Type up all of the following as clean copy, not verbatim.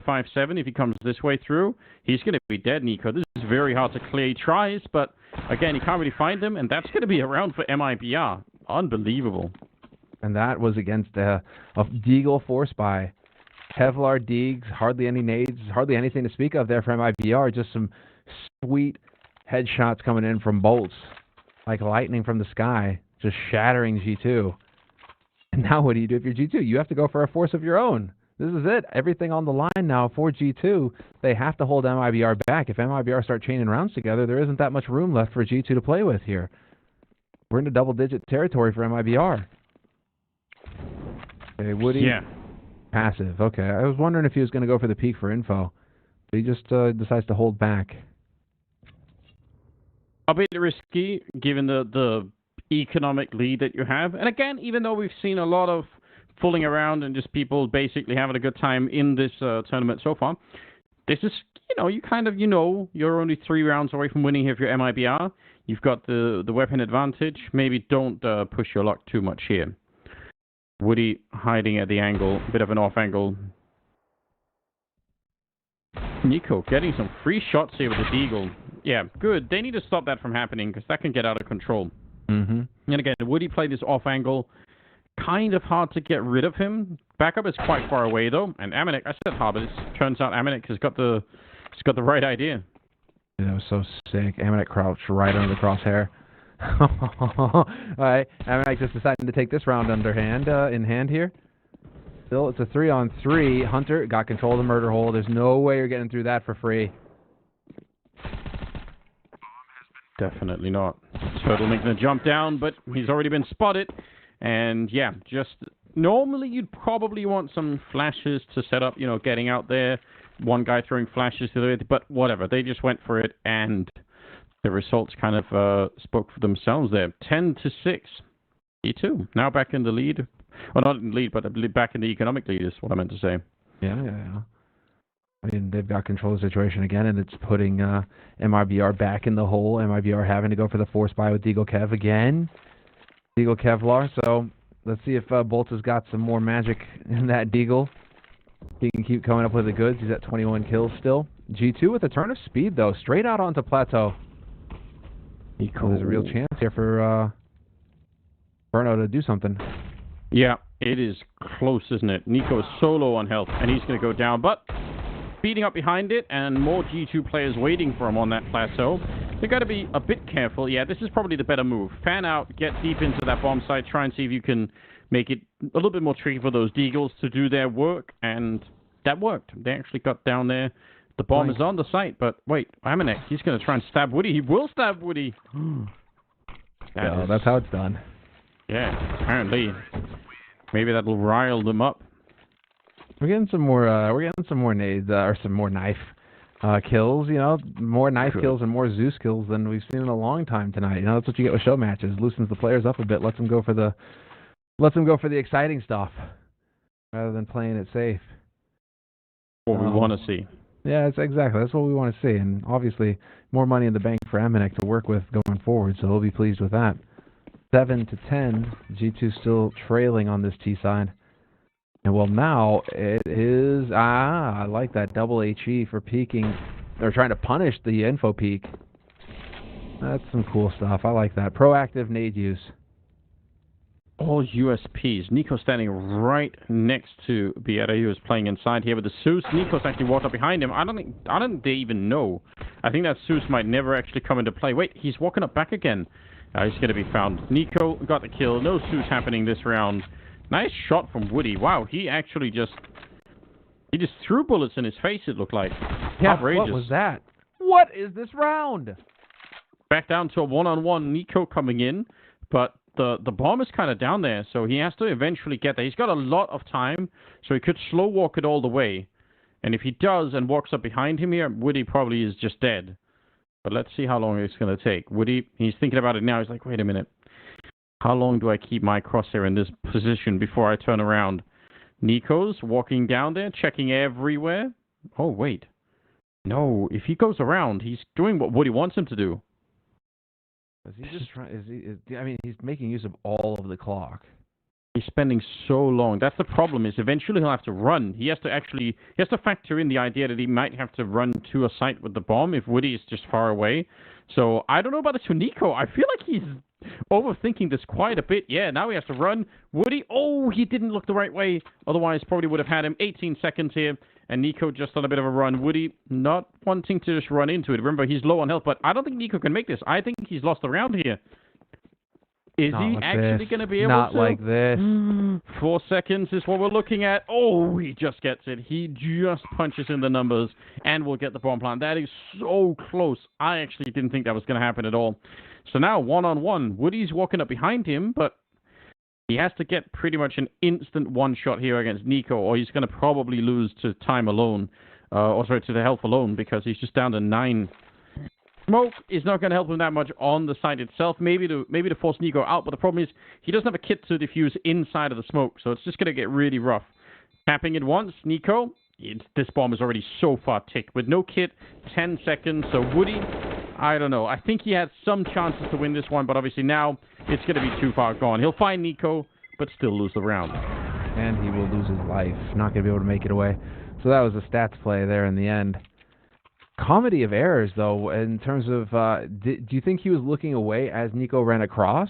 5-7. If he comes this way through, he's going to be dead, Nico. This is very hard to clear. He tries, but again, he can't really find him, and that's going to be a round for MIBR. Unbelievable. And that was against a Deagle force by Kevlar Deegs. Hardly any nades, hardly anything to speak of there for MIBR. Just some sweet headshots coming in from bolts, like lightning from the sky, just shattering G2. And now what do you do if you're G2? You have to go for a force of your own. This is it. Everything on the line now for G2. They have to hold MIBR back. If MIBR start chaining rounds together, there isn't that much room left for G2 to play with here. We're into double-digit territory for MIBR. Okay, Woody. Yeah. Passive. Okay, I was wondering if he was going to go for the peak for info. But he just decides to hold back. A bit risky, given the economic lead that you have. And again, even though we've seen a lot of fooling around and just people basically having a good time in this tournament so far, this is, you're only 3 rounds away from winning here if you're MIBR. You've got the weapon advantage. Maybe don't push your luck too much here. Woody hiding at the angle, a bit of an off angle. Nico getting some free shots here with the Deagle. Yeah, good. They need to stop that from happening because that can get out of control. Mm-hmm. And again, Woody played this off angle. Kind of hard to get rid of him. Backup is quite far away though. And Amanek, I said hard, but it turns out Amanek has got the right idea. That was so sick. Amanek crouched right under the crosshair. All right, Amanek just deciding to take this round in hand here. Still, it's a 3-on-3. Hunter got control of the murder hole. There's no way you're getting through that for free. Definitely not. Turtle making a jump down, but he's already been spotted. And yeah, just normally you'd probably want some flashes to set up, getting out there. One guy throwing flashes to it, but whatever. They just went for it, and the results kind of spoke for themselves there. 10-6. E2 now back in the lead. Well, not in the lead, but back in the economic lead is what I meant to say. Yeah. I mean, they've got control of the situation again, and it's putting MIBR back in the hole. MIBR having to go for the force buy with Deagle Kev again. Deagle Kevlar. So let's see if Bolt has got some more magic in that Deagle. He can keep coming up with the goods. He's at 21 kills still. G2 with a turn of speed, though. Straight out onto Plateau. There's a real chance here for Burno to do something. Yeah, it is close, isn't it? Nico is solo on health, and he's going to go down. But speeding up behind it, and more G2 players waiting for him on that plateau. They've got to be a bit careful. Yeah, this is probably the better move. Fan out, get deep into that bomb site, try and see if you can make it a little bit more tricky for those Deagles to do their work, and that worked. They actually got down there. The bomb is on the site, but wait, Amanek, he's going to try and stab Woody. He will stab Woody. That's how it's done. Yeah, apparently. Maybe that'll rile them up. We're getting some more. We're getting some more nades or some more knife kills. More knife kills and more Zeus kills than we've seen in a long time tonight. That's what you get with show matches. Loosens the players up a bit. Lets them go for the exciting stuff rather than playing it safe. What we want to see. Yeah, that's what we want to see. And obviously, more money in the bank for Amanek to work with going forward, so we'll be pleased with that. 7-10. G2 still trailing on this T side. And well, now it is... I like that double HE for peeking. They're trying to punish the info peek. That's some cool stuff. I like that. Proactive nade use. All USPs. Nico standing right next to Bieta, who is playing inside here with the Zeus. Nico's actually walked up behind him. I don't think they even know. I think that Zeus might never actually come into play. Wait, he's walking up back again. He's going to be found. Nico got the kill. No Zeus happening this round. Nice shot from Woody. Wow, he actually just threw bullets in his face, it looked like. Yeah, outrageous. What was that? What is this round? Back down to a one-on-one. Nico coming in, but the bomb is kind of down there, so he has to eventually get there. He's got a lot of time, so he could slow walk it all the way. And if he does and walks up behind him here, Woody probably is just dead. But let's see how long it's going to take. Woody, he's thinking about it now. He's like, wait a minute. How long do I keep my crosshair in this position before I turn around? Nico's walking down there, checking everywhere. Oh, wait. No, if he goes around, he's doing what Woody wants him to do. Is he just trying? He's making use of all of the clock. He's spending so long. That's the problem. Is eventually he'll have to run. He has to factor in the idea that he might have to run to a site with the bomb if Woody is just far away. So I don't know about this for Nico. I feel like he's overthinking this quite a bit. Yeah, now he has to run. Woody, oh, he didn't look the right way. Otherwise, probably would have had him. 18 seconds here, and Nico just on a bit of a run. Woody not wanting to just run into it. Remember, he's low on health, but I don't think Nico can make this. I think he's lost the round here. Is Not he like actually going to be able Not to? Not like this. 4 seconds is what we're looking at. Oh, he just gets it. He just punches in the numbers and will get the bomb plant. That is so close. I actually didn't think that was going to happen at all. So now, one-on-one. Woody's walking up behind him, but he has to get pretty much an instant one-shot here against Nico, or he's going to probably lose to time alone. To the health alone, because he's just down to 9. Smoke is not going to help him that much on the site itself. Maybe to force Nico out, but the problem is he doesn't have a kit to defuse inside of the smoke, so it's just going to get really rough. Tapping it once, Nico. This bomb is already so far ticked. With no kit, 10 seconds. So Woody, I don't know. I think he had some chances to win this one, but obviously now it's going to be too far gone. He'll find Nico, but still lose the round. And he will lose his life. Not going to be able to make it away. So that was a stats play there in the end. Comedy of errors, though, in terms of, do you think he was looking away as Nico ran across?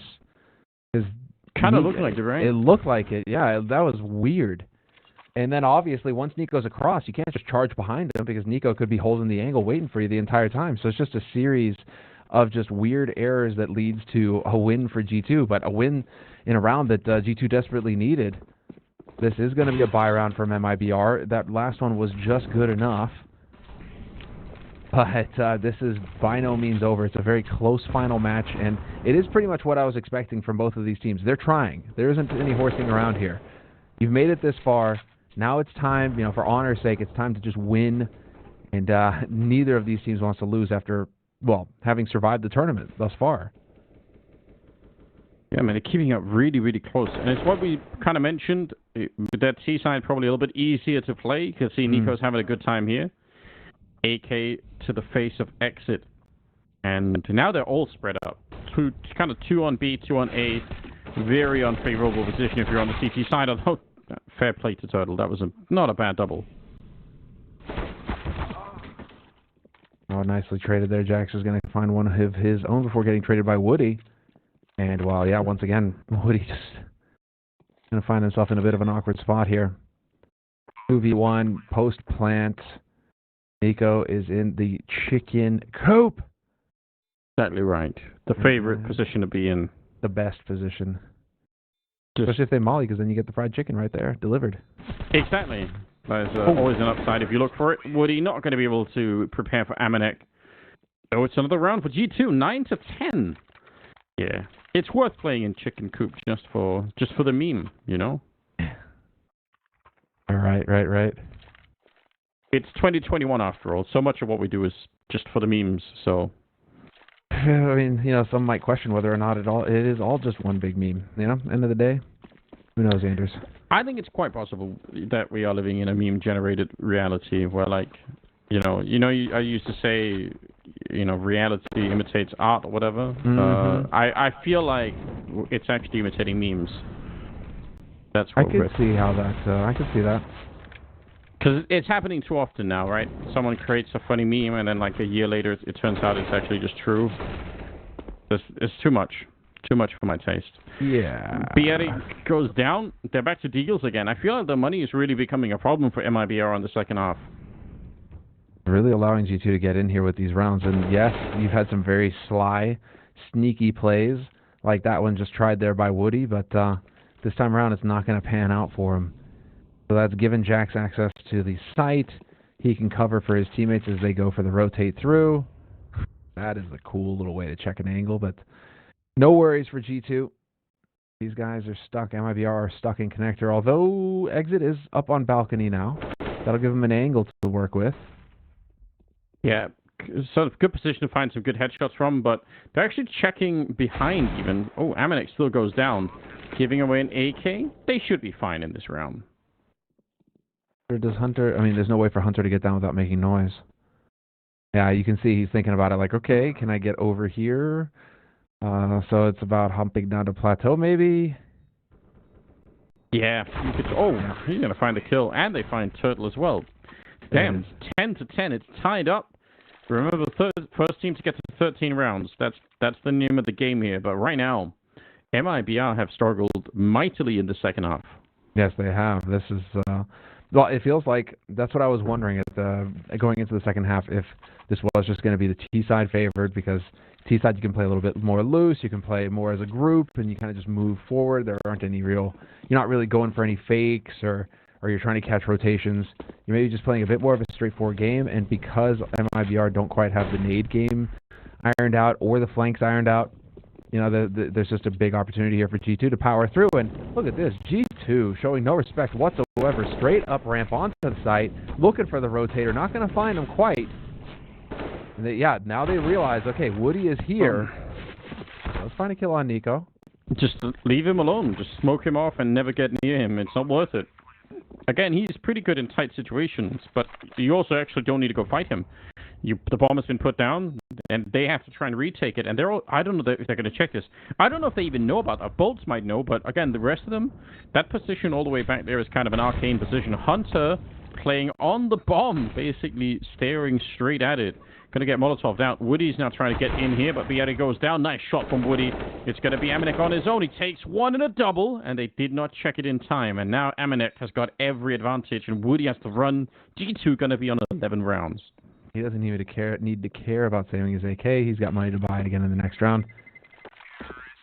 Kind of looked like it, right? It looked like it, yeah. That was weird. And then, obviously, once Nico's across, you can't just charge behind him because Nico could be holding the angle waiting for you the entire time. So it's just a series of just weird errors that leads to a win for G2, but a win in a round that G2 desperately needed. This is going to be a bye round from MIBR. That last one was just good enough. But this is by no means over. It's a very close final match, and it is pretty much what I was expecting from both of these teams. They're trying. There isn't any horsing around here. You've made it this far. Now it's time, for honor's sake, it's time to just win. And neither of these teams wants to lose after, having survived the tournament thus far. Yeah, man, they're keeping up really, really close. And it's what we kind of mentioned. With that C side, probably a little bit easier to play. You can see Nico's having a good time here. AK to the face of exit. And now they're all spread up. Kind of 2 on B, 2 on A. Very unfavorable position if you're on the CT side. Although, fair play to Turtle. That was not a bad double. Oh, nicely traded there. Jax is going to find one of his own before getting traded by Woody. And, once again, Woody just going to find himself in a bit of an awkward spot here. 2v1, post-plant. Nico is in the chicken coop. Exactly right. The favorite position to be in. The best position. Especially if they molly, because then you get the fried chicken right there, delivered. Exactly. There's always an upside if you look for it. Woody not going to be able to prepare for Amanek. So it's another round for G2, 9-10. Yeah. It's worth playing in chicken coop just for the meme, All right. It's 2021 after all. So much of what we do is just for the memes, so... I mean, some might question whether or not it is all just one big meme, End of the day, who knows, Anders? I think it's quite possible that we are living in a meme-generated reality where, I used to say, reality imitates art or whatever. Mm-hmm. I feel like it's actually imitating memes. That's what I could see how that, I could see that. Because it's happening too often now, right? Someone creates a funny meme, and then a year later, it turns out it's actually just true. It's too much. Too much for my taste. Yeah. Bieri goes down. They're back to Deagles again. I feel like the money is really becoming a problem for MIBR on the second half. Really allowing G2 to get in here with these rounds. And yes, you've had some very sly, sneaky plays, like that one just tried there by Woody, but this time around it's not going to pan out for him. So that's given Jax access to the site. He can cover for his teammates as they go for the rotate through. That is a cool little way to check an angle, but no worries for G2. These guys are stuck. MIBR are stuck in connector, although exit is up on balcony now. That'll give him an angle to work with. Yeah, sort of good position to find some good headshots from, but they're actually checking behind even. Oh, Amanek still goes down. Giving away an AK. They should be fine in this round. Does Hunter... I mean, there's no way for Hunter to get down without making noise. Yeah, you can see he's thinking about it like, okay, can I get over here? So it's about humping down to plateau, maybe? Yeah, you could, oh, he's going to find the kill, and they find Turtle as well. Damn, 10 to 10, it's tied up. Remember, the first team to get to 13 rounds. That's the name of the game here. But right now, MIBR have struggled mightily in the second half. Yes, they have. This is, well, it feels like that's what I was wondering at going into the second half, if this was just going to be the T-side favored, because T-side you can play a little bit more loose, you can play more as a group, and you kind of just move forward. There aren't any real, you're not really going for any fakes, or you're trying to catch rotations. You're maybe just playing a bit more of a straightforward game, and because MIBR don't quite have the nade game ironed out or the flanks ironed out, you know, there's just a big opportunity here for G2 to power through. And look at this, G2 showing no respect whatsoever, straight up ramp onto the site, looking for the rotator, not going to find him quite. And yeah, now they realize, okay, Woody is here. Let's find a kill on Nico. Just leave him alone. Just smoke him off and never get near him. It's not worth it. Again, he's pretty good in tight situations, but you also actually don't need to go fight him. The bomb has been put down, and they have to try and retake it. And they're all, I don't know if they're going to check this. I don't know if they even know about that. Bolts might know, but again, the rest of them, that position all the way back there is kind of an arcane position. Hunter playing on the bomb, basically staring straight at it. Going to get Molotov down. Woody's now trying to get in here, but Bieri goes down. Nice shot from Woody. It's going to be Amanek on his own. He takes one and a double, and they did not check it in time. And now Amanek has got every advantage, and Woody has to run. G2 going to be on 11 rounds. He doesn't even need to care about saving his AK. He's got money to buy it again in the next round.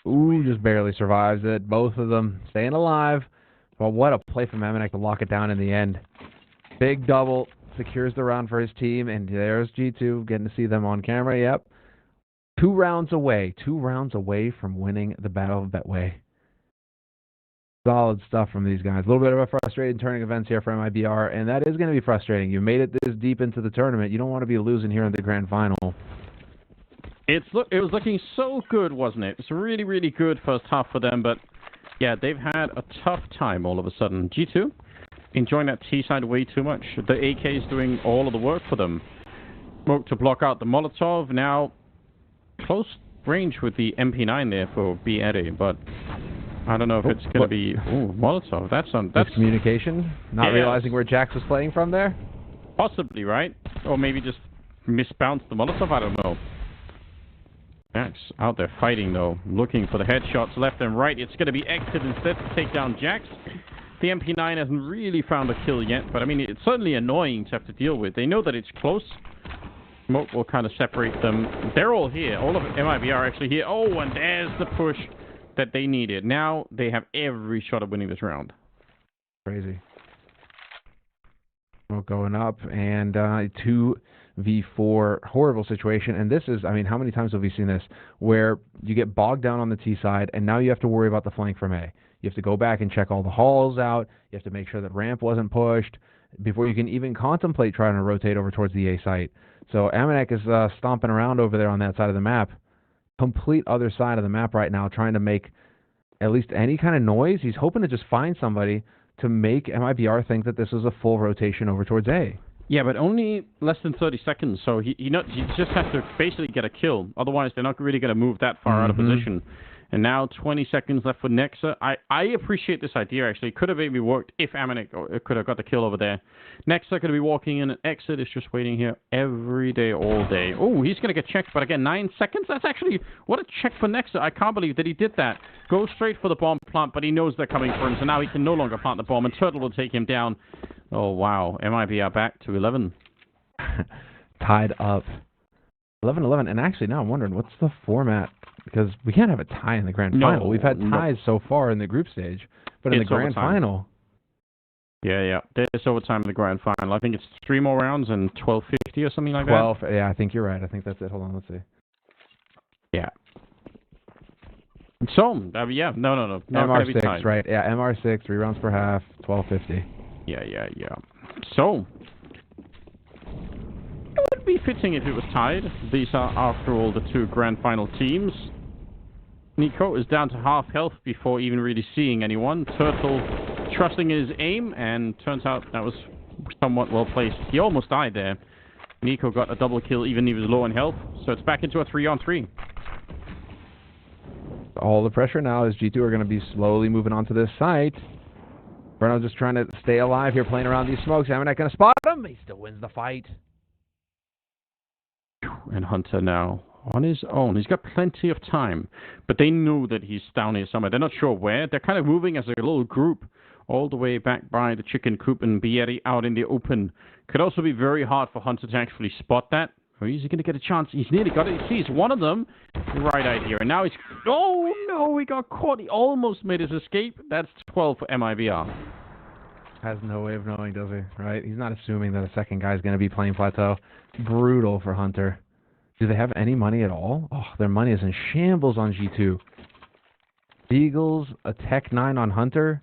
Ooh, just barely survives it. Both of them staying alive. Well, what a play from Amanek to lock it down in the end. Big double. Secures the round for his team, and there's G2 getting to see them on camera. Yep. 2 rounds away from winning the Battle of Betway. Solid stuff from these guys. A little bit of a frustrating turning events here for MIBR, and that is going to be frustrating. You made it this deep into the tournament. You don't want to be losing here in the grand final. It was looking so good, wasn't it? It's really, really good first half for them, but yeah, they've had a tough time all of a sudden. G2? Enjoying that T-side way too much. The AK is doing all of the work for them. Smoke to block out the Molotov. Now, close range with the MP9 there for Bieri, but I don't know if it's going to be... Ooh, Molotov. That's communication? Not realizing where Jax was playing from there? Possibly, right? Or maybe just misbounced the Molotov. I don't know. Jax out there fighting, though. Looking for the headshots left and right. It's going to be Exit instead to take down Jax. The MP9 hasn't really found a kill yet, but I mean, it's certainly annoying to have to deal with. They know that it's close. Smoke will kind of separate them. They're all here. All of MIBR are actually here. Oh, and there's the push that they needed. Now they have every shot of winning this round. Crazy. Smoke going up, and 2v4, horrible situation. And this is, I mean, how many times have we seen this, where you get bogged down on the T side, and now you have to worry about the flank from A. You have to go back and check all the halls out. You have to make sure that ramp wasn't pushed before you can even contemplate trying to rotate over towards the A site. So Amanek is stomping around over there on that side of the map. Complete other side of the map right now, trying to make at least any kind of noise. He's hoping to just find somebody to make MIBR think that this is a full rotation over towards A. Yeah, but only less than 30 seconds, so he just has to basically get a kill. Otherwise, they're not really going to move that far out of position. And now 20 seconds left for Nexa. I appreciate this idea, actually. It could have maybe worked if Amanek could have got the kill over there. Nexa going to be walking in, and Exit is just waiting here every day, all day. Oh, he's going to get checked, but again, 9 seconds? That's actually, what a check for Nexa. I can't believe that he did that. Goes straight for the bomb plant, but he knows they're coming for him, so now he can no longer plant the bomb, and Turtle will take him down. Oh, wow. MIBR back to 11. Tied up. 11-11, and actually now I'm wondering, what's the format? Because we can't have a tie in the grand final. We've had ties so far in the group stage, but in the grand final... Yeah. There's overtime in the grand final. I think it's 3 more rounds and 12:50 or something like 12, that. Yeah, I think you're right. I think that's it. Hold on, let's see. Yeah. So, yeah, no. MR6, right. Yeah, MR6, 3 rounds per half, 12:50. Yeah. So... it would be fitting if it was tied. These are, after all, the 2 grand final teams. Nico is down to half health before even really seeing anyone. Turtle trusting his aim, and turns out that was somewhat well placed. He almost died there. Nico got a double kill even if he was low on health, so it's back into a 3-on-3. All the pressure now is G2 are going to be slowly moving on to this site. Bruno just trying to stay alive here, playing around these smokes. Amanek going to spot him. He still wins the fight. And Hunter now on his own. He's got plenty of time, but they know that he's down here somewhere. They're not sure where. They're kind of moving as a little group all the way back by the chicken coop, and Bieri out in the open. Could also be very hard for Hunter to actually spot that. Or is he going to get a chance? He's nearly got it. He sees one of them right out here, and now he's... Oh, no, he got caught. He almost made his escape. That's 12 for MIBR. Has no way of knowing, does he? Right? He's not assuming that a second guy's going to be playing Plateau. Brutal for Hunter. Do they have any money at all? Oh, their money is in shambles on G2. Eagles, a Tech 9 on Hunter,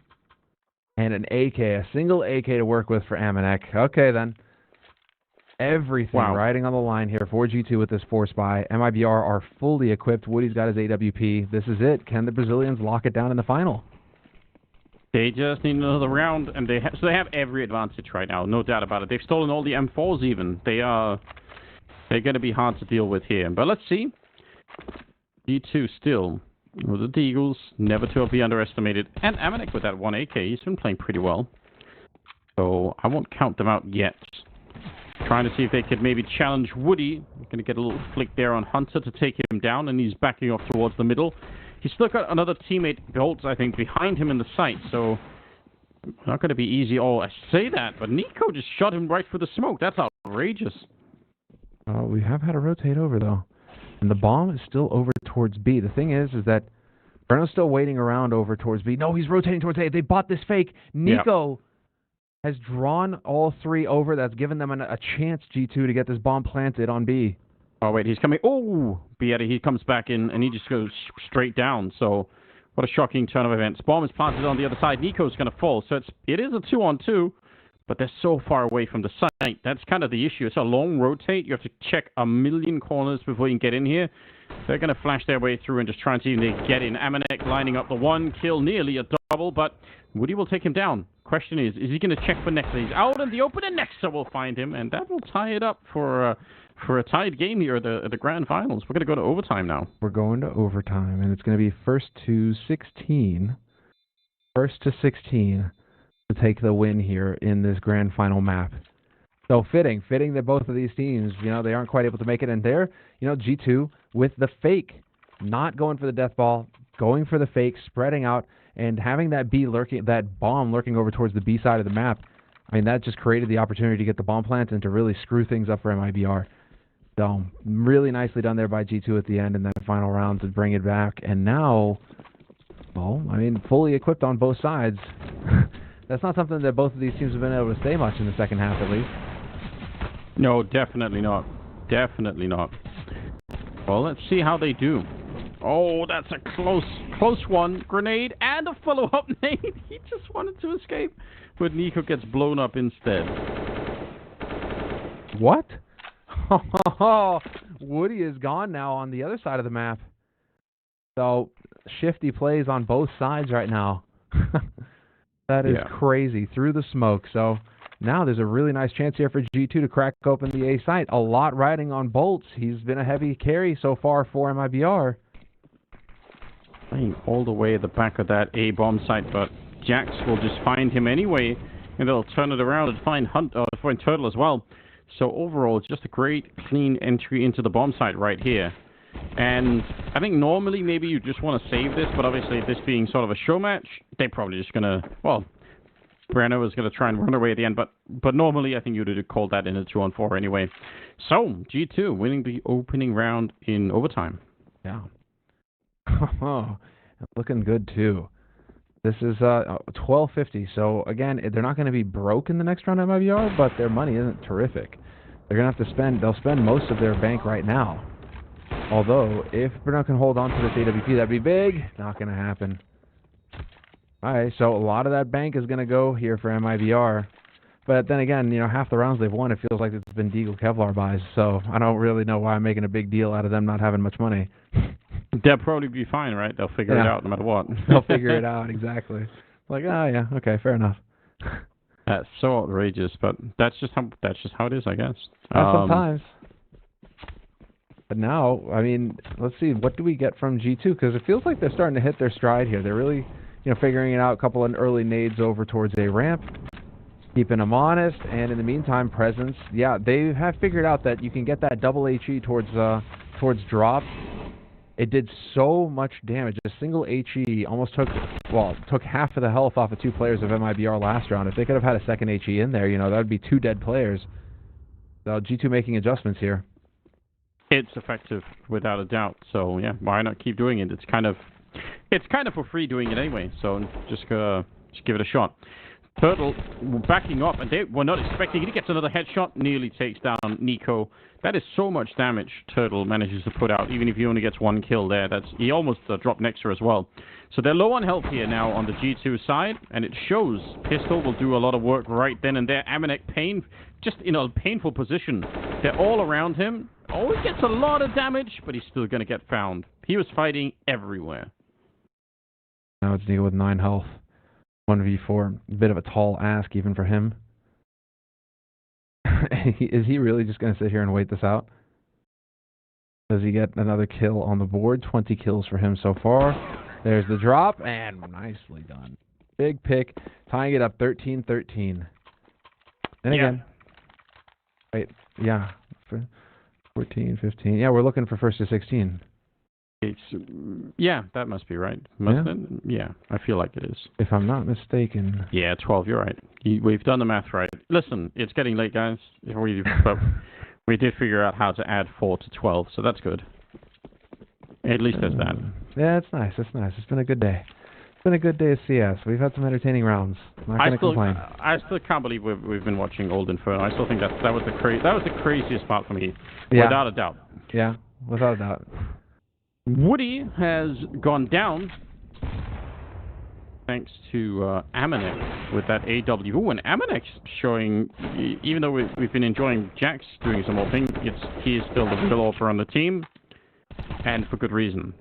and an AK, a single AK to work with for Amanek. Okay, then. Everything riding on the line here for G2 with this Force Buy. MIBR are fully equipped. Woody's got his AWP. This is it. Can the Brazilians lock it down in the final? They just need another round, and they have every advantage right now, no doubt about it. They've stolen all the M4s even. They're going to be hard to deal with here. But let's see. G2 still with the Deagles, never to be underestimated. And Amanek with that one AK, he's been playing pretty well. So I won't count them out yet. Trying to see if they could maybe challenge Woody. Going to get a little flick there on Hunter to take him down, and he's backing off towards the middle. He's still got another teammate, Bolts, I think, behind him in the sight, so not going to be easy. Oh, I say that, but Nico just shot him right through the smoke. That's outrageous. We have had to rotate over, though. And the bomb is still over towards B. The thing is that Bruno's still waiting around over towards B. No, he's rotating towards A. They bought this fake. Nico has drawn all three over. That's given them a chance, G2, to get this bomb planted on B. Oh, wait, he's coming. Oh, Bieri, he comes back in, and he just goes straight down. So, what a shocking turn of events. Bomb is planted on the other side. Nico's going to fall. So, it is a 2-on-2, but they're so far away from the site. That's kind of the issue. It's a long rotate. You have to check a million corners before you can get in here. They're going to flash their way through and just try and see if they get in. Amanek lining up the one kill, nearly a double, but Woody will take him down. Question is he going to check for Nexa? He's out in the open, and Nexa will find him, and that will tie it up for a tied game here at the grand finals. We're going to go to overtime now. We're going to overtime, and it's going to be first to 16 to take the win here in this grand final map. So fitting that both of these teams, they aren't quite able to make it, and they're, G2 with the fake, not going for the death ball, going for the fake, spreading out, and having that bomb lurking over towards the B side of the map. I mean, that just created the opportunity to get the bomb plant and to really screw things up for MIBR. So, really nicely done there by G2 at the end in that final round to bring it back. And now, fully equipped on both sides. That's not something that both of these teams have been able to say much in the second half, at least. No, definitely not. Definitely not. Well, let's see how they do. Oh, that's a close one. Grenade and a follow-up nade. He just wanted to escape, but Nico gets blown up instead. What? Woody is gone now on the other side of the map. So, shifty plays on both sides right now. That is crazy. Through the smoke. So, now there's a really nice chance here for G2 to crack open the A site. A lot riding on Bolts. He's been a heavy carry so far for MIBR. Playing all the way at the back of that A bomb site, but Jax will just find him anyway, and they'll turn it around and find Turtle as well. So overall, it's just a great, clean entry into the bomb site right here. And I think normally maybe you just want to save this, but obviously this being sort of a show match, they're probably just going to, Breno is going to try and run away at the end, but normally I think you'd have called that in a 2-on-4 anyway. So, G2 winning the opening round in overtime. Yeah. Oh, looking good too. This is 12.50. So again, they're not going to be broke in the next round at MIBR, but their money isn't terrific. They're going to have to spend. They'll spend most of their bank right now. Although, if Bruno can hold on to this AWP, that'd be big. Not going to happen. All right, so a lot of that bank is going to go here for MIBR. But then again, half the rounds they've won, it feels like it's been Deagle Kevlar buys. So I don't really know why I'm making a big deal out of them not having much money. They'll probably be fine, right? They'll figure it out no matter what. They'll figure it out, exactly. Like, yeah, okay, fair enough. That's so outrageous, but that's just how it is, I guess. Sometimes. But now, let's see, what do we get from G2? Because it feels like they're starting to hit their stride here. They're really figuring it out, a couple of early nades over towards a ramp, keeping them honest, and in the meantime, Presence, yeah, they have figured out that you can get that double HE towards drop. It did so much damage. A single HE almost took half of the health off of 2 players of MIBR last round. If they could have had a second HE in there, that would be 2 dead players. So G2 making adjustments here. It's effective without a doubt. So yeah, why not keep doing it? It's kind of for free doing it anyway. So just give it a shot. Turtle backing up, and they were not expecting it. He gets another headshot, nearly takes down Nico. That is so much damage Turtle manages to put out, even if he only gets 1 kill there. He almost dropped Nexer as well. So they're low on health here now on the G2 side, and it shows. Pistol will do a lot of work right then and there. Amanek just in a painful position. They're all around him. Oh, he gets a lot of damage, but he's still going to get found. He was fighting everywhere. Now it's Nico with 9 health. 1v4, a bit of a tall ask even for him. Is he really just going to sit here and wait this out? Does he get another kill on the board? 20 kills for him so far. There's the drop, and nicely done. Big pick, tying it up 13-13. And again, wait, yeah, 14, 15. Yeah, we're looking for first to 16. Yeah, that must be right. Yeah, I feel like it is. If I'm not mistaken. Yeah, 12, you're right. We've done the math right. Listen, it's getting late, guys. But we did figure out how to add 4 to 12, so that's good. At least there's that. Yeah, it's nice. It's nice. It's been a good day. It's been a good day of CS. We've had some entertaining rounds. I'm not going to complain. I still can't believe we've been watching Old Inferno. I still think that was the craziest part for me, without a doubt. Yeah, without a doubt. Woody has gone down thanks to Amanek with that AW. And Amanek's showing, even though we've been enjoying Jax doing some more things, he is still the real offer on the team, and for good reason.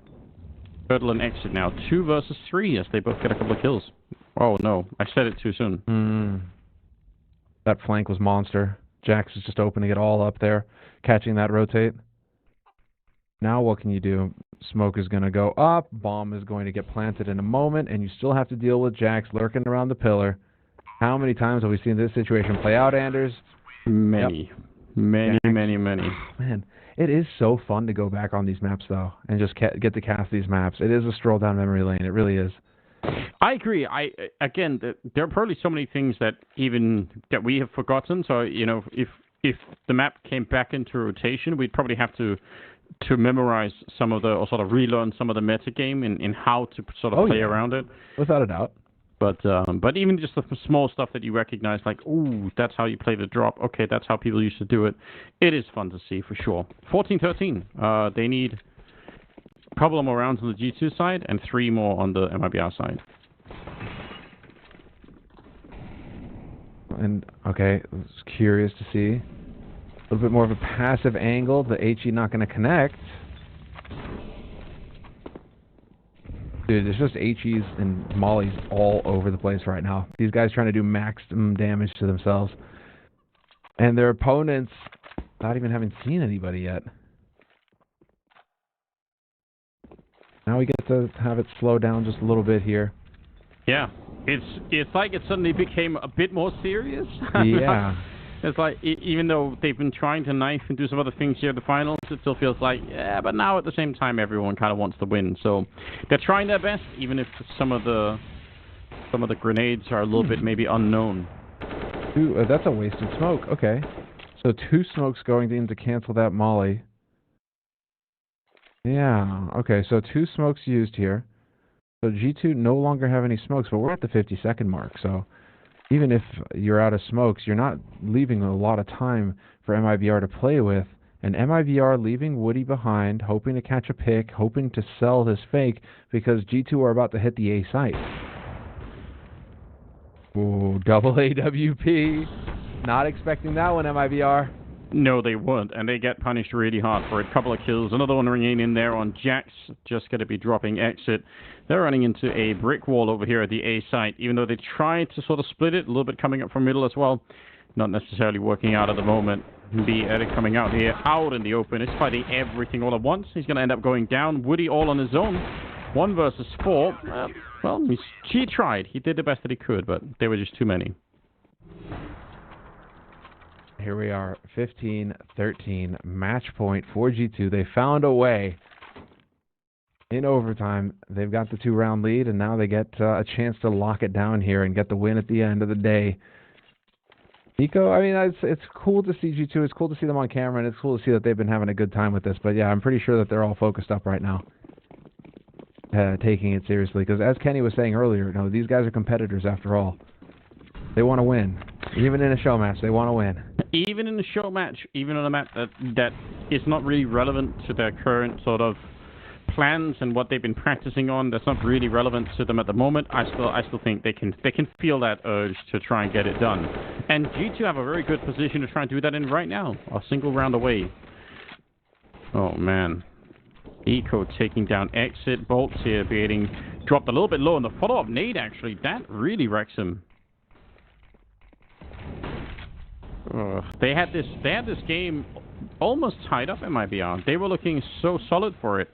Turtle and Exit now 2 versus 3 as they both get a couple of kills. Oh no, I said it too soon. That flank was monster. Jax is just opening it all up there, catching that rotate. Now what can you do? Smoke is going to go up. Bomb is going to get planted in a moment, and you still have to deal with Jax lurking around the pillar. How many times have we seen this situation play out, Anders? Many. Yep. Many. Man, it is so fun to go back on these maps, though, and just get to cast these maps. It is a stroll down memory lane. It really is. I agree. Again, there are probably so many things that we have forgotten. So, if the map came back into rotation, we'd probably have to memorize some of the, or sort of relearn some of the metagame in how to sort of play around it. Without a doubt. But even just the small stuff that you recognize, like, ooh, that's how you play the drop. Okay, that's how people used to do it. It is fun to see, for sure. 14-13. They need a couple of more rounds on the G2 side and 3 more on the MIBR side. And, okay, I was curious to see. A little bit more of a passive angle. The HE not going to connect. Dude, there's just HEs and mollies all over the place right now. These guys trying to do maximum damage to themselves. And their opponents not even having seen anybody yet. Now we get to have it slow down just a little bit here. Yeah. It's like it suddenly became a bit more serious. Yeah. It's like, even though they've been trying to knife and do some other things here in the finals, it still feels like, yeah, but now at the same time, everyone kind of wants to win. So they're trying their best, even if some of the grenades are a little bit maybe unknown. Ooh, that's a wasted smoke. Okay. So 2 smokes going in to cancel that molly. Yeah. Okay, so 2 smokes used here. So G2 no longer have any smokes, but we're at the 50-second mark, so even if you're out of smokes, you're not leaving a lot of time for MIBR to play with. And MIBR leaving Woody behind, hoping to catch a pick, hoping to sell this fake, because G2 are about to hit the A site. Ooh, double AWP. Not expecting that one, MIBR. No, they weren't, and they get punished really hard for it. A couple of kills. Another one ringing in there on Jax. Just going to be dropping Exit. They're running into a brick wall over here at the A site, even though they tried to sort of split it, a little bit coming up from middle as well. Not necessarily working out at the moment. The Eric coming out here, out in the open. It's fighting everything all at once. He's going to end up going down. Woody all on his own. 1 versus 4. Well, he tried. He did the best that he could, but they were just too many. Here we are, 15-13, match point for G2. They found a way in overtime. They've got the 2-round lead, and now they get a chance to lock it down here and get the win at the end of the day. Nico, I mean, it's cool to see G2. It's cool to see them on camera, and it's cool to see that they've been having a good time with this. But, yeah, I'm pretty sure that they're all focused up right now, taking it seriously. Because as Kenny was saying earlier, these guys are competitors after all. They want to win. Even in a show match, they want to win. Even in a show match, even on a map that is not really relevant to their current sort of plans and what they've been practicing on, that's not really relevant to them at the moment. I still think they can feel that urge to try and get it done. And G2 have a very good position to try and do that in right now. A single round away. Oh man. Eco taking down exit. Bolts here being dropped a little bit low, and the follow-up nade actually, that really wrecks him. They had this game almost tied up in MIBR. They were looking so solid for it.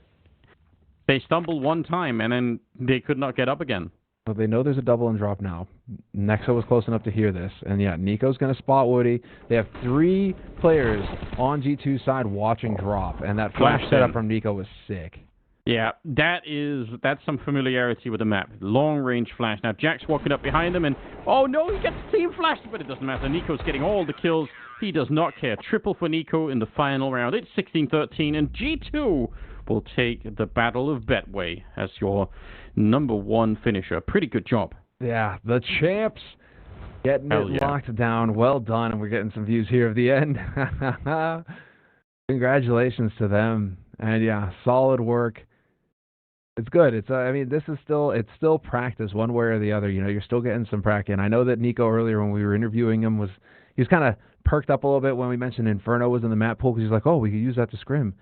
They stumbled one time, and then they could not get up again. Well, they know there's a double and drop now. Nexo was close enough to hear this. And, yeah, Nico's going to spot Woody. They have 3 players on G2's side watching drop, and that flash setup from Nico was sick. Yeah, that's some familiarity with the map. Long-range flash. Now, Jack's walking up behind him, and, oh, no, he gets team flashed, but it doesn't matter. Nico's getting all the kills. He does not care. Triple for Nico in the final round. It's 16-13, and G2 will take the Battle of Betway as your #1 finisher. Pretty good job. Yeah, the champs getting it locked down. Well done, and we're getting some views here of the end. Congratulations to them. And, yeah, solid work. It's good. I mean, it's still practice one way or the other. You're still getting some practice. And I know that Nico earlier when we were interviewing him he was kind of perked up a little bit when we mentioned Inferno was in the map pool because he's like, oh, we could use that to scrim.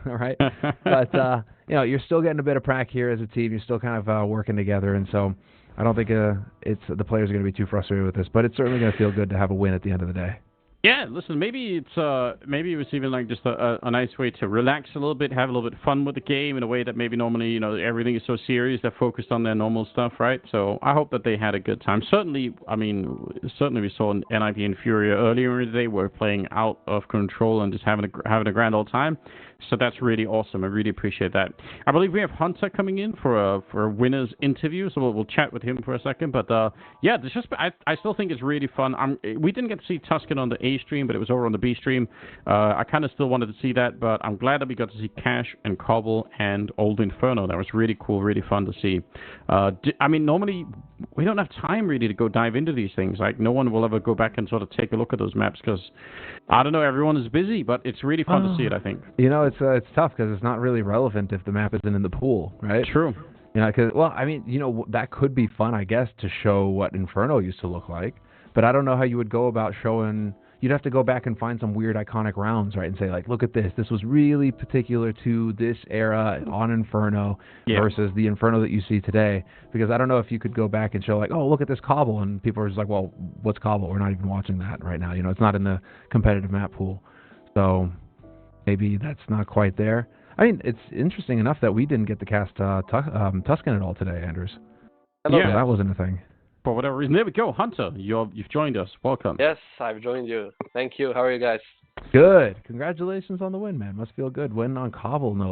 All right. But, you're still getting a bit of prac here as a team. You're still kind of working together. And so I don't think the players are going to be too frustrated with this. But it's certainly going to feel good to have a win at the end of the day. Yeah, listen, maybe it was even like just a nice way to relax a little bit, have a little bit of fun with the game in a way that maybe normally, everything is so serious, they're focused on their normal stuff, right? So I hope that they had a good time. Certainly we saw NIP and Furia earlier in the day were playing out of control and just having a grand old time. So that's really awesome. I really appreciate that. I believe we have Hunter coming in for a winner's interview, so we'll chat with him for a second. But yeah, I still think it's really fun. We didn't get to see Tuscan on the A stream, but it was over on the B stream. I kind of still wanted to see that, but I'm glad that we got to see Cash and Cobble and Old Inferno. That was really cool, really fun to see. I mean, normally we don't have time really to go dive into these things. Like, no one will ever go back and sort of take a look at those maps because, I don't know, everyone is busy, but it's really fun to see it, I think. It's tough because it's not really relevant if the map isn't in the pool, right? True. That could be fun, I guess, to show what Inferno used to look like. But I don't know how you would go about showing. You'd have to go back and find some weird iconic rounds, right? And say, like, look at this. This was really particular to this era on Inferno versus the Inferno that you see today. Because I don't know if you could go back and show, like, oh, look at this Cobble. And people are just like, well, what's Cobble? We're not even watching that right now. It's not in the competitive map pool. So maybe that's not quite there. I mean, it's interesting enough that we didn't get to cast Tuscan at all today, Andrews. Hello. Yeah, that wasn't a thing. For whatever reason. There we go. Hunter, you've joined us. Welcome. Yes, I've joined you. Thank you. How are you guys? Good. Congratulations on the win, man. Must feel good. Win on Cobble, no